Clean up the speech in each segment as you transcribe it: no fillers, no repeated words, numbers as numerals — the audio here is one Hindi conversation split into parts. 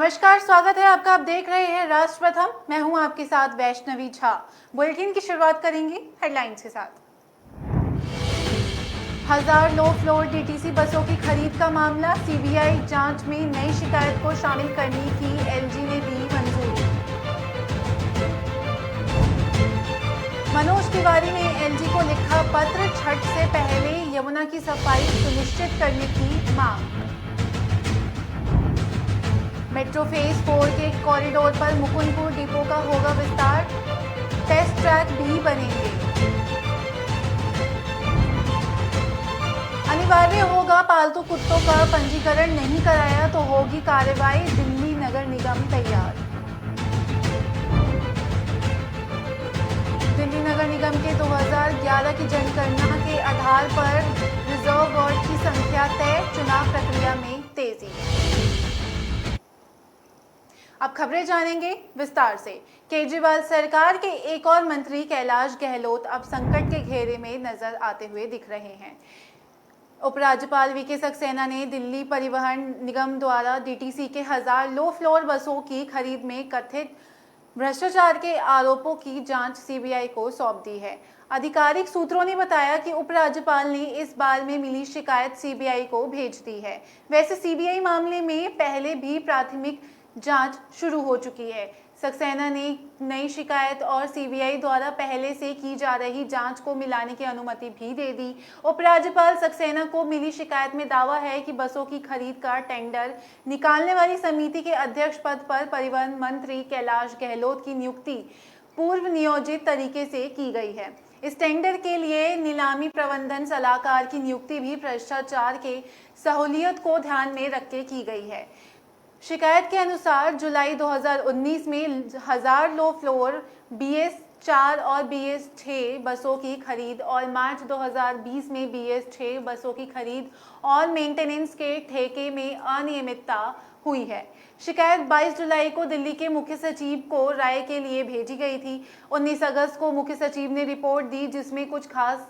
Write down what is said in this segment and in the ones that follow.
नमस्कार, स्वागत है आपका। आप देख रहे हैं राष्ट्र प्रथम। मैं हूं आपके साथ वैष्णवी झा। बुलेटिन की शुरुआत करेंगे हेडलाइंस के साथ। 1000 लो फ्लोर डीटीसी बसों की खरीद का मामला, सीबीआई जांच में नई शिकायत को शामिल करने की एलजी ने दी मंजूरी। मनोज तिवारी ने एलजी को लिखा पत्र, छठ से पहले यमुना की सफाई सुनिश्चित करने की मांग। मेट्रो फेज 4 के कॉरिडोर पर मुकुंदपुर डिपो का होगा विस्तार, टेस्ट ट्रैक भी बनेंगे। अनिवार्य होगा पालतू कुत्तों का पंजीकरण, नहीं कराया तो होगी कार्रवाई, दिल्ली नगर निगम तैयार। दिल्ली नगर निगम के 2011 की जनगणना के आधार पर रिजर्व वार्ड की संख्या तय, चुनाव प्रक्रिया में तेजी। अब खबरें जानेंगे विस्तार से। केजरीवाल सरकार के एक और मंत्री कैलाश गहलोत अब संकट के घेरे में नजर आते हुए दिख रहे हैं। उपराज्यपाल वीके सक्सेना ने दिल्ली परिवहन निगम द्वारा डीटीसी के 1000 लो फ्लोर बसों की खरीद में कथित भ्रष्टाचार के आरोपों की जांच सीबीआई को सौंप दी है। आधिकारिक सूत्रों ने बताया कि उपराज्यपाल ने इस बारे में मिली शिकायत सीबीआई को भेज दी है। वैसे सीबीआई मामले में पहले भी प्राथमिक जांच शुरू हो चुकी है। सक्सेना ने नई शिकायत और सीबीआई द्वारा पहले से की जा रही जांच को मिलाने की अनुमति भी दे दी। उपराज्यपाल सक्सेना को मिली शिकायत में दावा है कि बसों की खरीद का टेंडर निकालने वाली समिति के अध्यक्ष पद पर परिवहन मंत्री कैलाश गहलोत की नियुक्ति पूर्व नियोजित तरीके से की गई है। इस टेंडर के लिए नीलामी प्रबंधन सलाहकार की नियुक्ति भी भ्रष्टाचार के सहूलियत को ध्यान में रख के की गई है। शिकायत के अनुसार जुलाई 2019 में 1000 लो फ्लोर BS4 और BS6 बसों की खरीद और मार्च 2020 में BS6 बसों की खरीद और मेंटेनेंस के ठेके में अनियमितता हुई है। शिकायत 22 जुलाई को दिल्ली के मुख्य सचिव को राय के लिए भेजी गई थी। 19 अगस्त को मुख्य सचिव ने रिपोर्ट दी जिसमें कुछ खास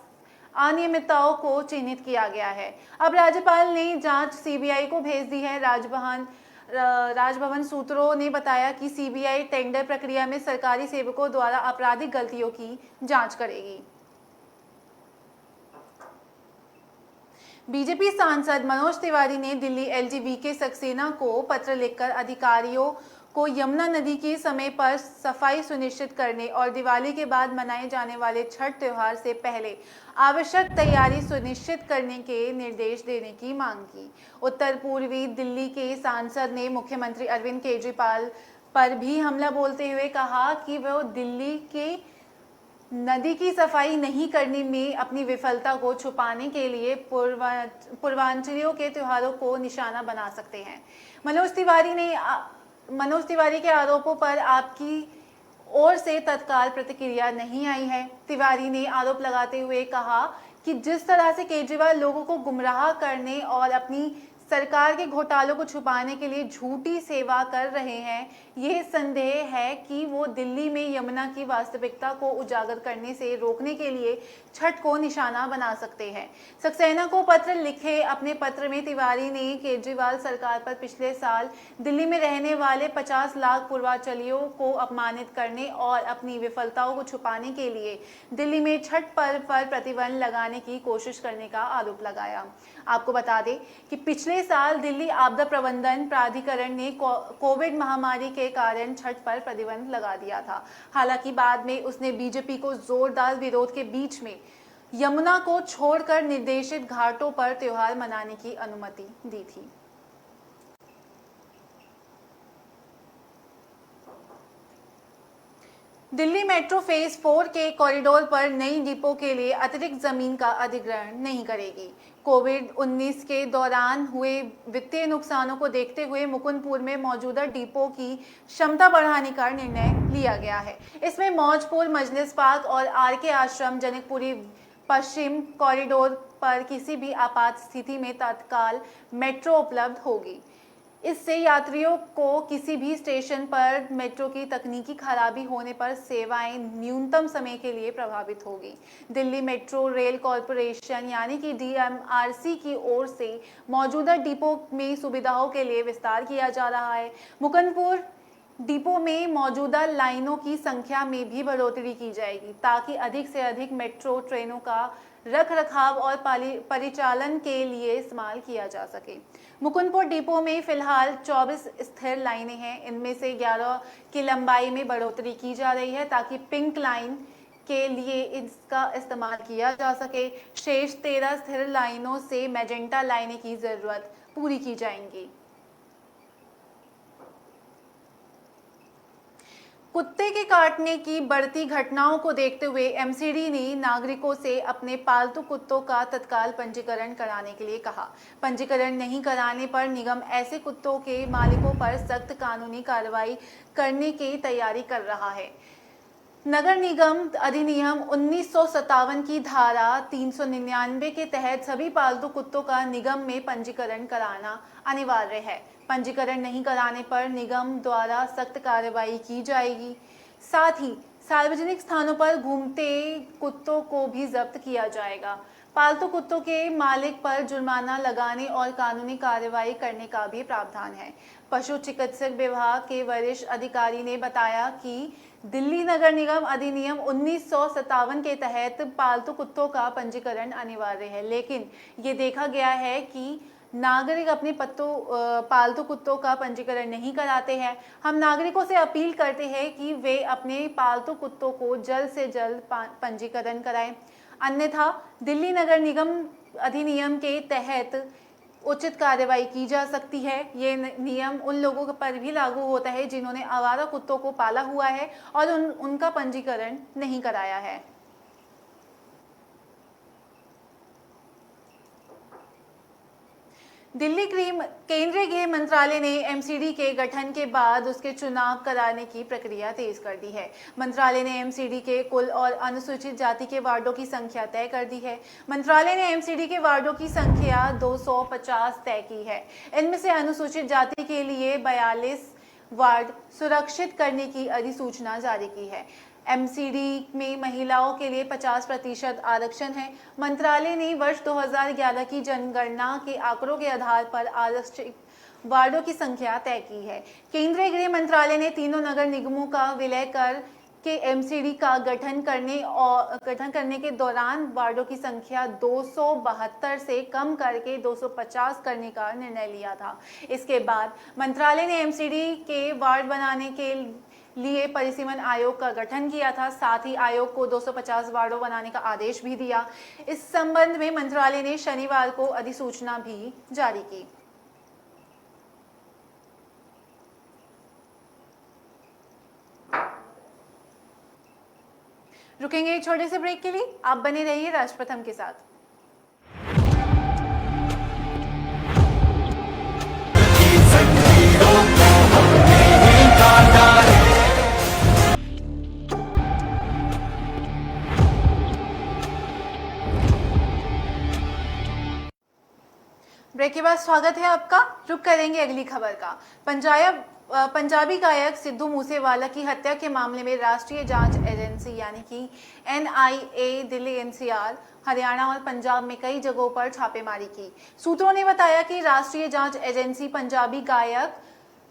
अनियमितताओं को चिन्हित किया गया है। अब राज्यपाल ने जांच सीबीआई को भेज दी है। राजभवन सूत्रों ने बताया कि सीबीआई टेंडर प्रक्रिया में सरकारी सेवकों द्वारा आपराधिक गलतियों की जांच करेगी। बीजेपी सांसद मनोज तिवारी ने दिल्ली एलजी वीके सक्सेना को पत्र लिखकर अधिकारियों को यमुना नदी के समय पर सफाई सुनिश्चित करने और दिवाली के बाद मनाए जाने वाले छठ त्योहार से पहले आवश्यक तैयारी सुनिश्चित करने के निर्देश देने की मांग की। उत्तर पूर्वी दिल्ली के सांसद ने मुख्यमंत्री अरविंद केजरीवाल पर भी हमला बोलते हुए कहा कि वह दिल्ली के नदी की सफाई नहीं करने में अपनी विफलता को छुपाने के लिए पूर्वांचलियों के त्योहारों को निशाना बना सकते हैं। मनोज तिवारी के आरोपों पर आपकी ओर से तत्काल प्रतिक्रिया नहीं आई है। तिवारी ने आरोप लगाते हुए कहा कि जिस तरह से केजरीवाल लोगों को गुमराह करने और अपनी सरकार के घोटालों को छुपाने के लिए झूठी सेवा कर रहे हैं, यह संदेह है कि वो दिल्ली में यमुना की वास्तविकता को उजागर करने से रोकने के लिए छठ को निशाना बना सकते हैं। सक्सेना को पत्र लिखे अपने पत्र में तिवारी ने केजरीवाल सरकार पर पिछले साल दिल्ली में रहने वाले 50 लाख पूर्वांचलियों को अपमानित करने और अपनी विफलताओं को छुपाने के लिए दिल्ली में छठ पर्व पर प्रतिबंध लगाने की कोशिश करने का आरोप लगाया। आपको बता दें कि पिछले साल दिल्ली आपदा प्रबंधन प्राधिकरण ने कोविड महामारी के कारण छठ पर प्रतिबंध लगा दिया था। हालांकि बाद में उसने बीजेपी को जोरदार विरोध के बीच में यमुना को छोड़कर निर्देशित घाटों पर त्योहार मनाने की अनुमति दी थी। दिल्ली मेट्रो फेज 4 के कॉरिडोर पर नई डिपो के लिए अतिरिक्त जमीन का अधिग्रहण नहीं करेगी। कोविड-19 के दौरान हुए वित्तीय नुकसानों को देखते हुए मुकुंदपुर में मौजूदा डिपो की क्षमता बढ़ाने का निर्णय लिया गया है। इसमें मौजपुर, मजलिस पार्क और आरके आश्रम, जनकपुरी पश्चिम कॉरिडोर पर किसी भी आपात स्थिति में तत्काल मेट्रो उपलब्ध होगी। इससे यात्रियों को किसी भी स्टेशन पर मेट्रो की तकनीकी खराबी होने पर सेवाएं न्यूनतम समय के लिए प्रभावित होगी। दिल्ली मेट्रो रेल कॉरपोरेशन यानी कि DMRC की ओर से मौजूदा डिपो में सुविधाओं के लिए विस्तार किया जा रहा है। मुकुंदपुर डिपो में मौजूदा लाइनों की संख्या में भी बढ़ोतरी की जाएगी ताकि अधिक से अधिक मेट्रो ट्रेनों का रखरखाव और परिचालन के लिए इस्तेमाल किया जा सके। मुकुंदपुर डिपो में फिलहाल 24 स्थिर लाइनें हैं। इनमें से 11 की लंबाई में बढ़ोतरी की जा रही है ताकि पिंक लाइन के लिए इसका इस्तेमाल किया जा सके। शेष 13 स्थिर लाइनों से मैजेंटा लाइनें की जरूरत पूरी की जाएंगी। कुत्ते के काटने की बढ़ती घटनाओं को देखते हुए MCD ने नागरिकों से अपने पालतू कुत्तों का तत्काल पंजीकरण कराने के लिए कहा। पंजीकरण नहीं कराने पर निगम ऐसे कुत्तों के मालिकों पर सख्त कानूनी कार्रवाई करने की तैयारी कर रहा है। नगर निगम अधिनियम 1957 की धारा 399 के तहत सभी पालतू कुत्तों का निगम में पंजीकरण कराना अनिवार्य है। पंजीकरण नहीं कराने पर निगम द्वारा सख्त कार्रवाई की जाएगी। साथ ही सार्वजनिक स्थानों पर घूमते कुत्तों को भी जब्त किया जाएगा। पालतू कुत्तों के मालिक पर जुर्माना लगाने और कानूनी कार्रवाई करने का भी प्रावधान है। पशु चिकित्सक विभाग के वरिष्ठ अधिकारी ने बताया कि दिल्ली नगर निगम अधिनियम 1957 के तहत पालतू कुत्तों का पंजीकरण अनिवार्य है, लेकिन ये देखा गया है कि नागरिक अपने पालतू कुत्तों का पंजीकरण नहीं कराते हैं। हम नागरिकों से अपील करते हैं कि वे अपने पालतू कुत्तों को जल्द से जल्द पंजीकरण कराएं, अन्यथा दिल्ली नगर निगम अधिनियम के तहत उचित कार्रवाई की जा सकती है। ये नियम उन लोगों पर भी लागू होता है जिन्होंने आवारा कुत्तों को पाला हुआ है और उनका पंजीकरण नहीं कराया है। दिल्ली केंद्रीय गृह मंत्रालय ने MCD के गठन के बाद उसके चुनाव कराने की प्रक्रिया तेज कर दी है। मंत्रालय ने MCD के कुल और अनुसूचित जाति के वार्डों की संख्या तय कर दी है। मंत्रालय ने MCD के वार्डों की संख्या 250 तय की है। इनमें से अनुसूचित जाति के लिए 42 वार्ड सुरक्षित करने की अधिसूचना जारी की है। MCD में महिलाओं के लिए 50% आरक्षण है। मंत्रालय ने वर्ष 2011 की जनगणना के आंकड़ों के आधार पर आरक्षित वार्डों की संख्या तय की है। केंद्रीय गृह मंत्रालय ने तीनों नगर निगमों का विलय कर के MCD का गठन करने के दौरान वार्डों की संख्या 272 से कम करके 250 करने का निर्णय लिया था। इसके बाद मंत्रालय ने MCD के वार्ड बनाने के लिए परिसीमन आयोग का गठन किया था। साथ ही आयोग को 250 वार्डों बनाने का आदेश भी दिया। इस संबंध में मंत्रालय ने शनिवार को अधिसूचना भी जारी की। रुकेंगे छोटे से ब्रेक के लिए, आप बने रहिए राष्ट्रप्रथम के साथ। ब्रेक के बाद स्वागत है आपका। रुक करेंगे अगली खबर का। पंजाबी गायक सिद्धू मूसेवाला की हत्या के मामले में राष्ट्रीय जांच एजेंसी यानी कि NIA दिल्ली NCR हरियाणा और पंजाब में कई जगहों पर छापेमारी की। सूत्रों ने बताया कि राष्ट्रीय जांच एजेंसी पंजाबी गायक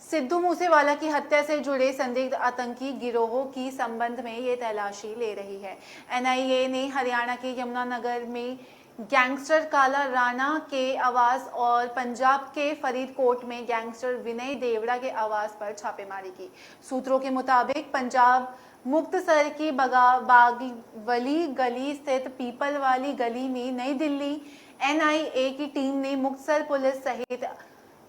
सिद्धू मूसेवाला की हत्या से जुड़े संदिग्ध आतंकी गिरोहों की संबंध में ये तलाशी ले रही है। NIA ने हरियाणा के यमुनानगर में गैंगस्टर काला राणा के आवास और पंजाब के फरीदकोट में गैंगस्टर विनय देवड़ा के आवास पर छापेमारी की। सूत्रों के मुताबिक पंजाब मुक्तसर की बागवली गली स्थित पीपल वाली गली में नई दिल्ली NIA की टीम ने मुक्तसर पुलिस सहित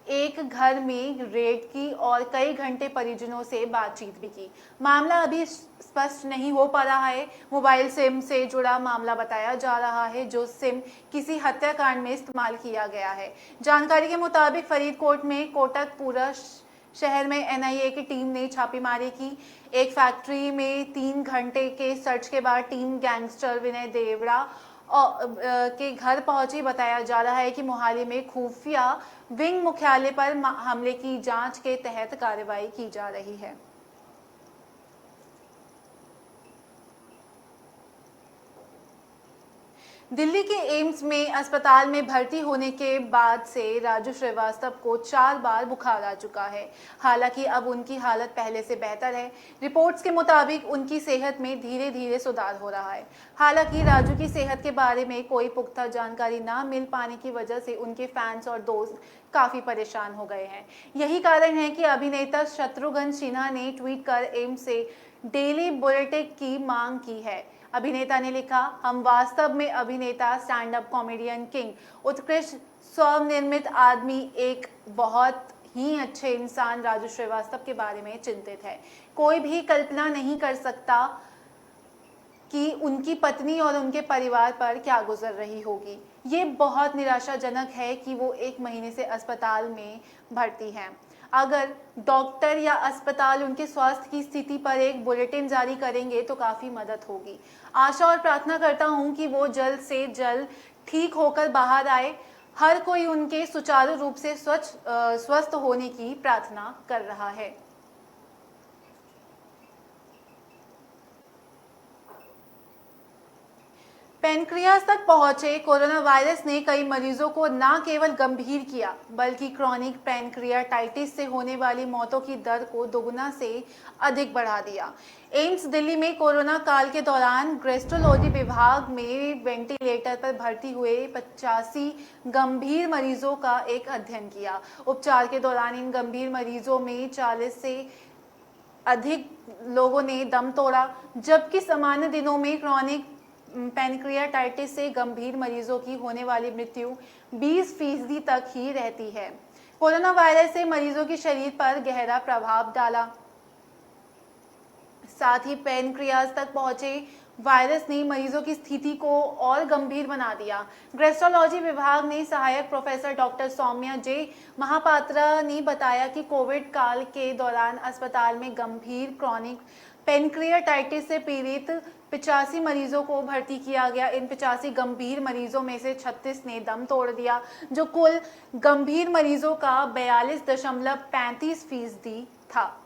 एक घर में रेड की और कई घंटे परिजनों से बातचीत भी की। मामला अभी स्पष्ट नहीं हो पा रहा है। मोबाइल सिम से जुड़ा मामला बताया जा रहा है, जो सिम किसी हत्याकांड में इस्तेमाल किया गया है। जानकारी के मुताबिक फरीदकोट में कोटकपुरा शहर में NIA की टीम ने छापेमारी की। एक फैक्ट्री में 3 घंटे के सर्च के बाद टीम गैंगस्टर विनय देवड़ा के घर पहुंची। बताया जा रहा है कि मोहाली में खुफिया विंग मुख्यालय पर हमले की जांच के तहत कार्रवाई की जा रही है। दिल्ली के एम्स में अस्पताल में भर्ती होने के बाद से राजू श्रीवास्तव को 4 बार बुखार आ चुका है। हालांकि अब उनकी हालत पहले से बेहतर है। रिपोर्ट्स के मुताबिक उनकी सेहत में धीरे धीरे सुधार हो रहा है। हालांकि राजू की सेहत के बारे में कोई पुख्ता जानकारी ना मिल पाने की वजह से उनके फैंस और दोस्त काफी परेशान हो गए हैं। यही कारण है कि अभिनेता शत्रुघ्न सिन्हा ने ट्वीट कर एम्स से डेली बुलेटिन की मांग की है। अभिनेता ने लिखा, हम वास्तव में अभिनेता, स्टैंड अप कॉमेडियन किंग, उत्कृष्ट स्वनिर्मित आदमी, एक बहुत ही अच्छे इंसान राजू श्रीवास्तव के बारे में चिंतित है। कोई भी कल्पना नहीं कर सकता कि उनकी पत्नी और उनके परिवार पर क्या गुजर रही होगी। ये बहुत निराशाजनक है कि वो 1 महीने से अस्पताल में भर्ती हैं। अगर डॉक्टर या अस्पताल उनके स्वास्थ्य की स्थिति पर एक बुलेटिन जारी करेंगे तो काफ़ी मदद होगी। आशा और प्रार्थना करता हूं कि वो जल्द से जल्द ठीक होकर बाहर आए। हर कोई उनके सुचारू रूप से स्वस्थ होने की प्रार्थना कर रहा है। पेनक्रियाज तक पहुंचे कोरोना वायरस ने कई मरीजों को न केवल गंभीर किया बल्कि क्रॉनिक पैनक्रियाटाइटिस से होने वाली मौतों की दर को दोगुना से अधिक बढ़ा दिया। एम्स दिल्ली में कोरोना काल के दौरान गैस्ट्रोलॉजी विभाग में वेंटिलेटर पर भर्ती हुए 85 गंभीर मरीजों का एक अध्ययन किया। उपचार के दौरान इन गंभीर मरीजों में 40 से अधिक लोगों ने दम तोड़ा, जबकि सामान्य दिनों में क्रॉनिक पैनक्रियाटाइटिस से गंभीर मरीजों की होने वाली मृत्यु 20% तक ही रहती है। कोरोना वायरस से मरीजों के शरीर पर गहरा प्रभाव डाला। साथ ही पैनक्रियाज तक पहुंचे वायरस ने मरीजों की स्थिति को और गंभीर बना दिया। गैस्ट्रोलॉजी विभाग ने सहायक प्रोफेसर डॉक्टर सौम्या जे महापात्रा ने बताया कि कोविड काल के दौरान अस्पताल में गंभीर क्रॉनिक पैनक्रियाटाइटिस से पीड़ित 85 मरीजों को भर्ती किया गया। इन 85 गंभीर मरीजों में से 36 ने दम तोड़ दिया, जो कुल गंभीर मरीजों का 42.35% था।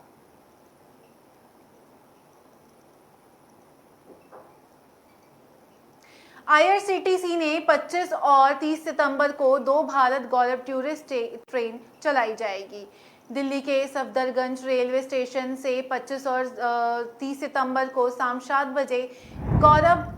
आईआरसीटीसी ने 25 और 30 सितंबर को 2 भारत गौरव टूरिस्ट ट्रेन चलाई जाएगी। दिल्ली के सफदरगंज रेलवे स्टेशन से 25 और 30 सितंबर को शाम 7 बजे गौरव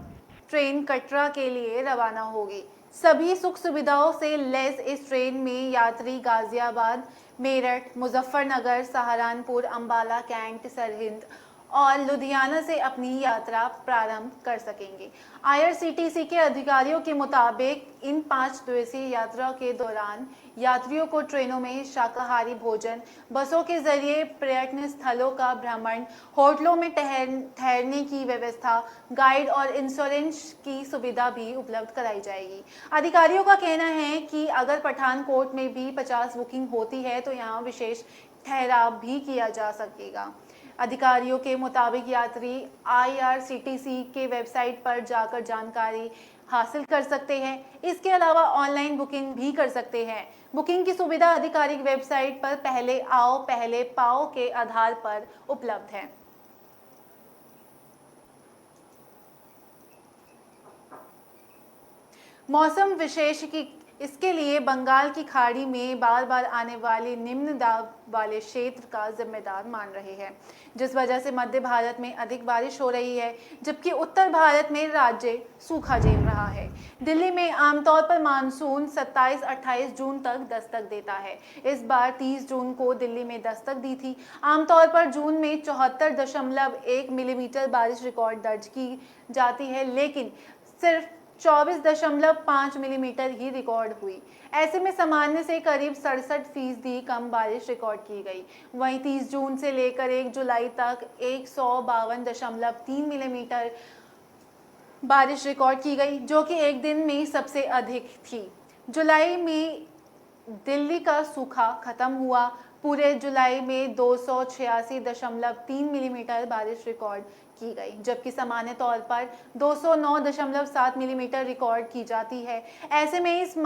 ट्रेन कटरा के लिए रवाना होगी। सभी सुख सुविधाओं से लैस इस ट्रेन में यात्री गाजियाबाद, मेरठ, मुजफ्फरनगर, सहारनपुर, अंबाला, कैंट, सरहिंद और लुधियाना से अपनी यात्रा प्रारंभ कर सकेंगे। आईआरसीटीसी के अधिकारियों के मुताबिक इन 5 दिवसीय यात्रा के दौरान यात्रियों को ट्रेनों में शाकाहारी भोजन, बसों के जरिए पर्यटन स्थलों का भ्रमण, होटलों में ठहरने की व्यवस्था, गाइड और इंश्योरेंस की सुविधा भी उपलब्ध कराई जाएगी। अधिकारियों का कहना है कि अगर पठानकोट में भी 50 बुकिंग होती है तो यहाँ विशेष ठहराव भी किया जा सकेगा। अधिकारियों के मुताबिक यात्री आईआरसीटीसी के वेबसाइट पर जाकर जानकारी हासिल कर सकते हैं। इसके अलावा ऑनलाइन बुकिंग भी कर सकते हैं। बुकिंग की सुविधा आधिकारिक वेबसाइट पर पहले आओ पहले पाओ के आधार पर उपलब्ध है। मौसम विशेष की इसके लिए बंगाल की खाड़ी में बार बार आने वाले निम्न दाब वाले क्षेत्र का जिम्मेदार मान रहे हैं, जिस वजह से मध्य भारत में अधिक बारिश हो रही है, जबकि उत्तर भारत में राज्य सूखा झेल रहा है। दिल्ली में आमतौर पर मानसून 27-28 जून तक दस्तक देता है। इस बार 30 जून को दिल्ली में दस्तक दी थी। आमतौर पर जून में 74.1 मिलीमीटर बारिश रिकॉर्ड दर्ज की जाती है, लेकिन सिर्फ 24.5 मिलीमीटर ही रिकॉर्ड हुई। ऐसे में सामान्य से करीब 67% कम बारिश रिकॉर्ड की गई। वहीं 30 जून से लेकर 1 जुलाई तक 152.3 मिलीमीटर बारिश रिकॉर्ड की गई, जो कि एक दिन में सबसे अधिक थी। जुलाई में दिल्ली का सूखा खत्म हुआ। पूरे जुलाई में 286.3 मिलीमीटर बारिश रिकॉर्ड की गई, जबकि सामान्य तौर पर 209.7 मिलीमीटर रिकॉर्ड की जाती है। ऐसे में इस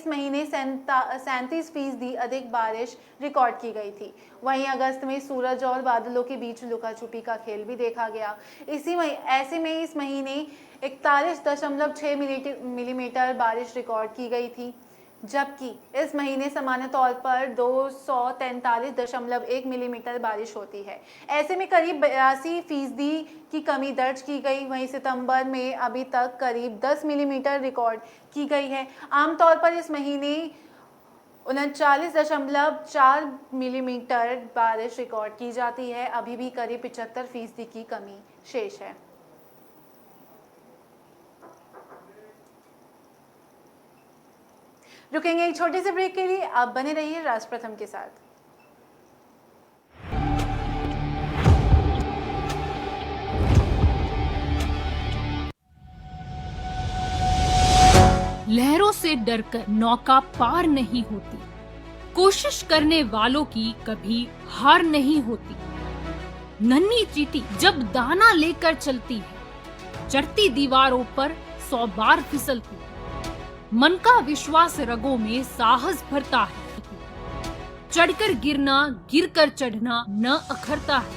महीने 37% अधिक बारिश रिकॉर्ड की गई थी। वहीं अगस्त में सूरज और बादलों के बीच लुका छुपी का खेल भी देखा गया। ऐसे में इस महीने 41.6 मिलीमीटर बारिश रिकॉर्ड की गई थी, जबकि इस महीने सामान्य तौर पर 243.1 मिलीमीटर बारिश होती है। ऐसे में करीब 82% की कमी दर्ज की गई। वहीं सितंबर में अभी तक करीब 10 मिलीमीटर रिकॉर्ड की गई है। आमतौर पर इस महीने 39.4 मिलीमीटर बारिश रिकॉर्ड की जाती है। अभी भी करीब 75% की कमी शेष है। रुकेंगे एक छोटे से ब्रेक के लिए, आप बने रहिए राष्ट्र प्रथम के साथ। लहरों से डरकर नौका पार नहीं होती, कोशिश करने वालों की कभी हार नहीं होती। नन्ही चींटी जब दाना लेकर चलती है, चढ़ती दीवारों पर 100 बार फिसलती है। मन का विश्वास रगों में साहस भरता है। चढ़कर गिरना, गिरकर चढ़ना न अखरता है।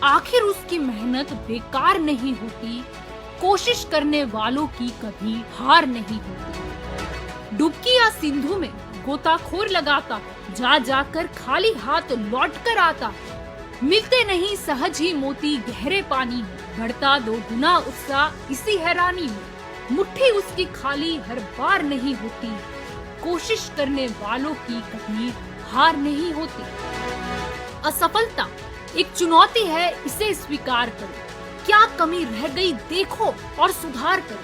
आखिर उसकी मेहनत बेकार नहीं होती, कोशिश करने वालों की कभी हार नहीं होती। डुबकी या सिंधु में गोताखोर लगाता, जा जाकर खाली हाथ लौट कर आता। मिलते नहीं सहज ही मोती गहरे पानी में, बढ़ता 2 गुना उत्साह इसी हैरानी में। मुट्ठी उसकी खाली हर बार नहीं होती, कोशिश करने वालों की कभी हार नहीं होती। असफलता एक चुनौती है, इसे स्वीकार करो। क्या कमी रह गई देखो और सुधार करो।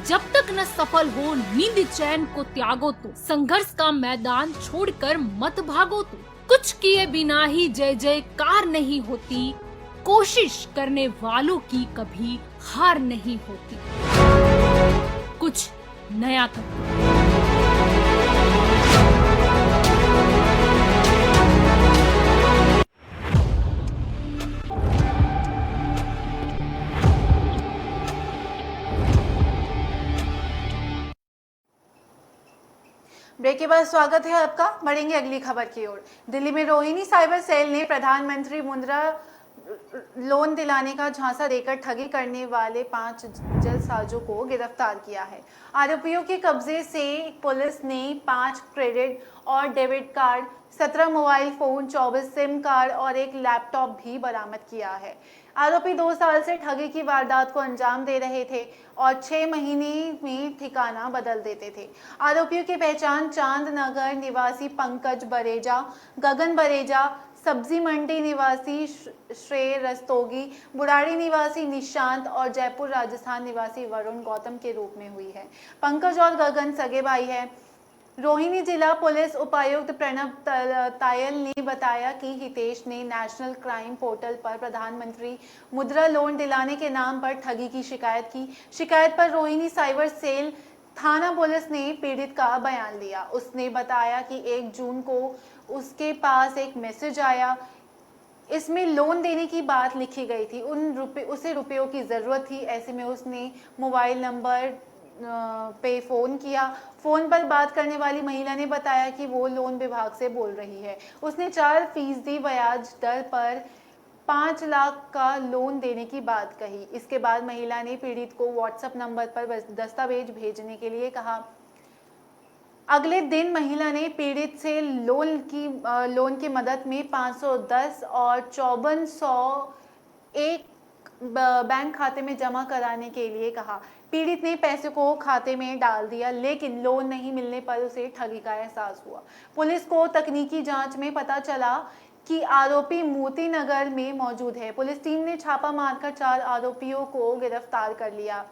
जब तक न सफल हो नींद चैन को त्यागो तो, संघर्ष का मैदान छोड़कर मत भागो तो। कुछ किए बिना ही जय जयकार नहीं होती, कोशिश करने वालों की कभी हार नहीं होती। कुछ नया करो। ब्रेक के बाद स्वागत है आपका। बढ़ेंगे अगली खबर की ओर। दिल्ली में रोहिणी साइबर सेल ने प्रधानमंत्री मुद्रा लोन दिलाने का झांसा देकर ठगी करने वाले 5 जालसाजों को गिरफ्तार किया है। आरोपियों के कब्जे से पुलिस ने 5 क्रेडिट और debit card, 17 mobile phone, 24 SIM card और एक लैपटॉप भी बरामद किया है। आरोपी 2 साल से ठगी की वारदात को अंजाम दे रहे थे और 6 महीने में ठिकाना बदल देते थे। आरोपियों की पहचान चांदनगर निवासी पंकज बरेजा, गगन बरेजा, सब्जी मंडी निवासी श्रेय रस्तोगी, बुराड़ी निवासी निशांत और जयपुर राजस्थान निवासी वरुण गौतम के रूप में हुई है। पंकज और गगन सगे भाई हैं। रोहिणी जिला पुलिस उपायुक्त प्रणव तायल ने बताया कि हितेश ने नेशनल क्राइम पोर्टल पर प्रधानमंत्री मुद्रा लोन दिलाने के नाम पर ठगी की शिकायत की। शिकायत पर रोहिणी साइबर सेल थाना पुलिस ने पीड़ित का बयान लिया। उसने बताया कि 1 जून को उसके पास एक मैसेज आया, इसमें लोन देने की बात लिखी गई थी। उसे रुपयों की ज़रूरत थी। ऐसे में उसने मोबाइल नंबर पे फ़ोन किया। फ़ोन पर बात करने वाली महिला ने बताया कि वो लोन विभाग से बोल रही है। उसने 4% ब्याज दर पर 5 लाख का लोन देने की बात कही। इसके बाद महिला ने पीड़ित को व्हाट्सएप नंबर पर दस्तावेज भेजने के लिए कहा। अगले दिन महिला ने पीड़ित से लोन की मदद में 510 और 5400 एक बैंक खाते में जमा कराने के लिए कहा। पीड़ित ने पैसे को खाते में डाल दिया, लेकिन लोन नहीं मिलने पर उसे ठगी का एहसास हुआ। पुलिस को तकनीकी जांच में पता चला कि आरोपी मोती नगर में मौजूद है। पुलिस टीम ने छापा मारकर 4 आरोपियों को गिरफ्तार कर लिया।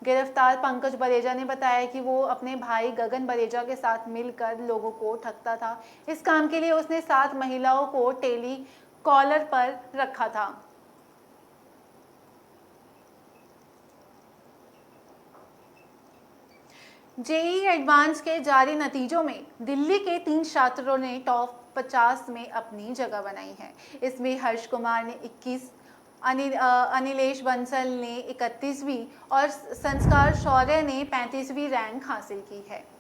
गिरफ्तार पंकज बरेजा ने बताया कि वो अपने भाई गगन बरेजा के साथ मिलकर लोगों को ठगता था। इस काम के लिए उसने 7 महिलाओं को टेली कॉलर पर रखा था। जेईई एडवांस के जारी नतीजों में दिल्ली के 3 छात्रों ने टॉप 50 में अपनी जगह बनाई है। इसमें हर्ष कुमार ने 21, अनिलेश बंसल ने 31वीं और संस्कार शौर्य ने 35वीं रैंक हासिल की है।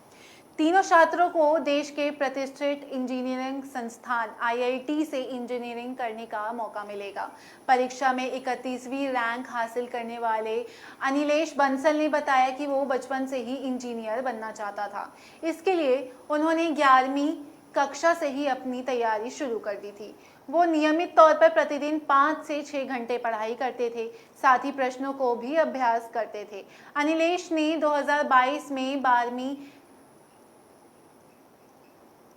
तीनों छात्रों को देश के प्रतिष्ठित इंजीनियरिंग संस्थान IIT से इंजीनियरिंग करने का मौका मिलेगा। परीक्षा में 31वीं रैंक हासिल करने वाले अनिलेश बंसल ने बताया कि वो बचपन से ही इंजीनियर बनना चाहता था। इसके लिए उन्होंने 11वीं कक्षा से ही अपनी तैयारी शुरू कर दी थी। वो नियमित तौर पर प्रतिदिन 5 से 6 घंटे पढ़ाई करते थे, साथ ही प्रश्नों को भी अभ्यास करते थे। अनिलेश ने 2022 में 12वीं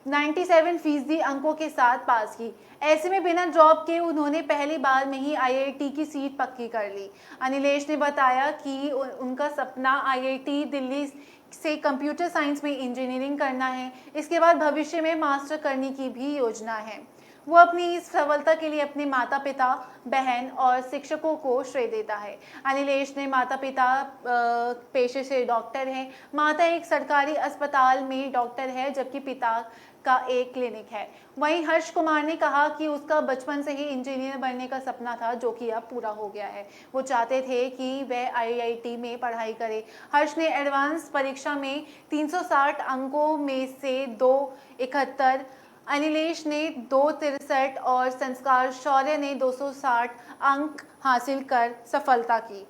97% अंकों के साथ पास की। ऐसे में बिना ड्रॉप के उन्होंने पहली बार में ही IIT की सीट पक्की कर ली। अनिलेश ने बताया कि उनका सपना IIT दिल्ली से कंप्यूटर साइंस में इंजीनियरिंग करना है। इसके बाद भविष्य में मास्टर करने की भी योजना है। वो अपनी इस सफलता के लिए अपने माता पिता, बहन और शिक्षकों को श्रेय देता है। अनिलेश ने माता पिता पेशे से डॉक्टर हैं। माता एक सरकारी अस्पताल में डॉक्टर है, जबकि पिता का एक क्लिनिक है। वहीं हर्ष कुमार ने कहा कि उसका बचपन से ही इंजीनियर बनने का सपना था, जो कि अब पूरा हो गया है। वो चाहते थे कि वह IIT में पढ़ाई करे। हर्ष ने एडवांस परीक्षा में 360 अंकों में से 271, अनिलेश ने 263 और संस्कार शौर्य ने 260 अंक हासिल कर सफलता की।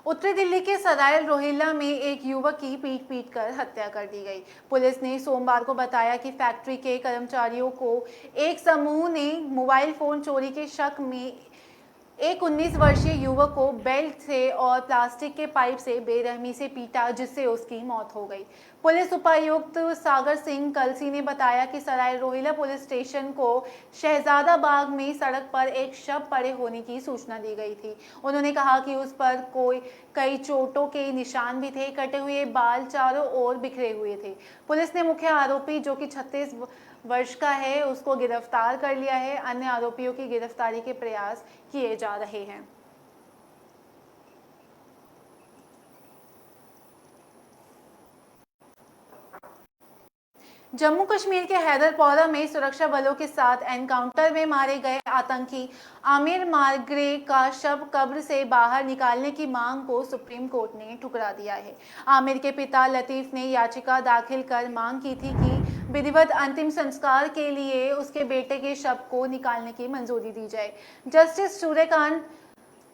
उत्तरी दिल्ली के सराय रोहिल्ला में एक युवक की पीट कर हत्या कर दी गई। पुलिस ने सोमवार को बताया कि फैक्ट्री के कर्मचारियों को एक समूह ने मोबाइल फोन चोरी के शक में एक 19 वर्षीय युवक को बेल्ट से और प्लास्टिक के पाइप से बेरहमी से पीटा, जिससे उसकी मौत हो गई। पुलिस उपायुक्त सागर सिंह कलसी ने बताया कि सराय रोहिल्ला पुलिस स्टेशन को शहजादाबाग में सड़क पर एक शव पड़े होने की सूचना दी गई थी। उन्होंने कहा कि उस पर कई चोटों के निशान भी थे। कटे हुए बाल चारों ओर बिखरे हुए थे। पुलिस ने मुख्य आरोपी, जो कि 36 वर्ष का है, उसको गिरफ्तार कर लिया है। अन्य आरोपियों की गिरफ्तारी के प्रयास किए जा रहे हैं। जम्मू कश्मीर के हैदरपोरा में सुरक्षा बलों के साथ एनकाउंटर में मारे गए आतंकी आमिर मार्ग्रे का शव कब्र से बाहर निकालने की मांग को सुप्रीम कोर्ट ने ठुकरा दिया है। आमिर के पिता लतीफ ने याचिका दाखिल कर मांग की थी कि विधिवत अंतिम संस्कार के लिए उसके बेटे के शव को निकालने की मंजूरी दी जाए। जस्टिस सूर्यकांत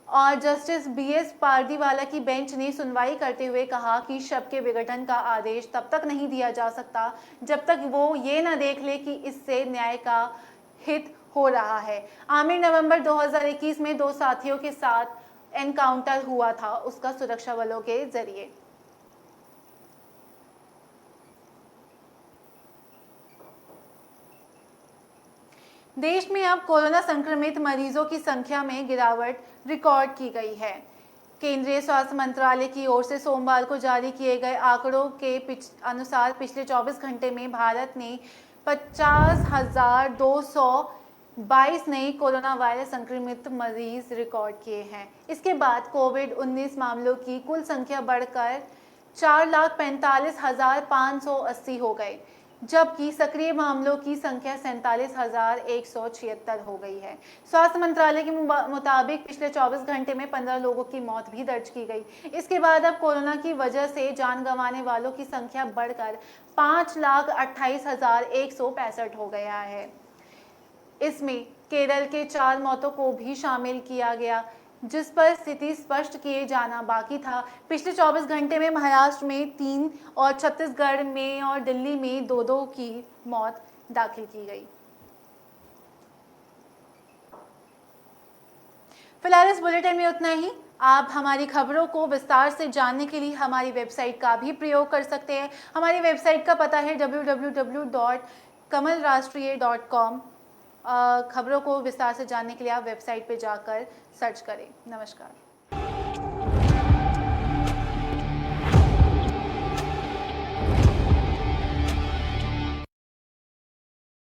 और जस्टिस BS पारदीवाला की बेंच ने सुनवाई करते हुए कहा कि शव के विघटन का आदेश तब तक नहीं दिया जा सकता जब तक वो ये न देख ले कि इससे न्याय का हित हो रहा है। आमिर नवंबर 2021 में 2 साथियों के साथ एनकाउंटर हुआ था, उसका सुरक्षा बलों के जरिए। देश में अब कोरोना संक्रमित मरीजों की संख्या में गिरावट रिकॉर्ड की गई है। केंद्रीय स्वास्थ्य मंत्रालय की ओर से सोमवार को जारी किए गए आंकड़ों के अनुसार पिछले 24 घंटे में भारत ने 50,222 नए कोरोना वायरस संक्रमित मरीज रिकॉर्ड किए हैं। इसके बाद कोविड-19 मामलों की कुल संख्या बढ़कर 4,45,580 हो गए, जबकि सक्रिय मामलों की संख्या 47,176 हो गई है। स्वास्थ्य मंत्रालय के मुताबिक पिछले 24 घंटे में 15 लोगों की मौत भी दर्ज की गई। इसके बाद अब कोरोना की वजह से जान गंवाने वालों की संख्या बढ़कर 5,28,165 हो गया है। इसमें केरल के 4 मौतों को भी शामिल किया गया, जिस पर स्थिति स्पष्ट किए जाना बाकी था। पिछले 24 घंटे में महाराष्ट्र में 3 और छत्तीसगढ़ में और दिल्ली में 2-2 की मौत दाखिल की गई। फिलहाल इस बुलेटिन में उतना ही। आप हमारी खबरों को विस्तार से जानने के लिए हमारी वेबसाइट का भी प्रयोग कर सकते हैं। हमारी वेबसाइट का पता है www.kamalrashtriya.com। खबरों को विस्तार से जानने के लिए आप वेबसाइट पे जाकर सर्च करें। नमस्कार।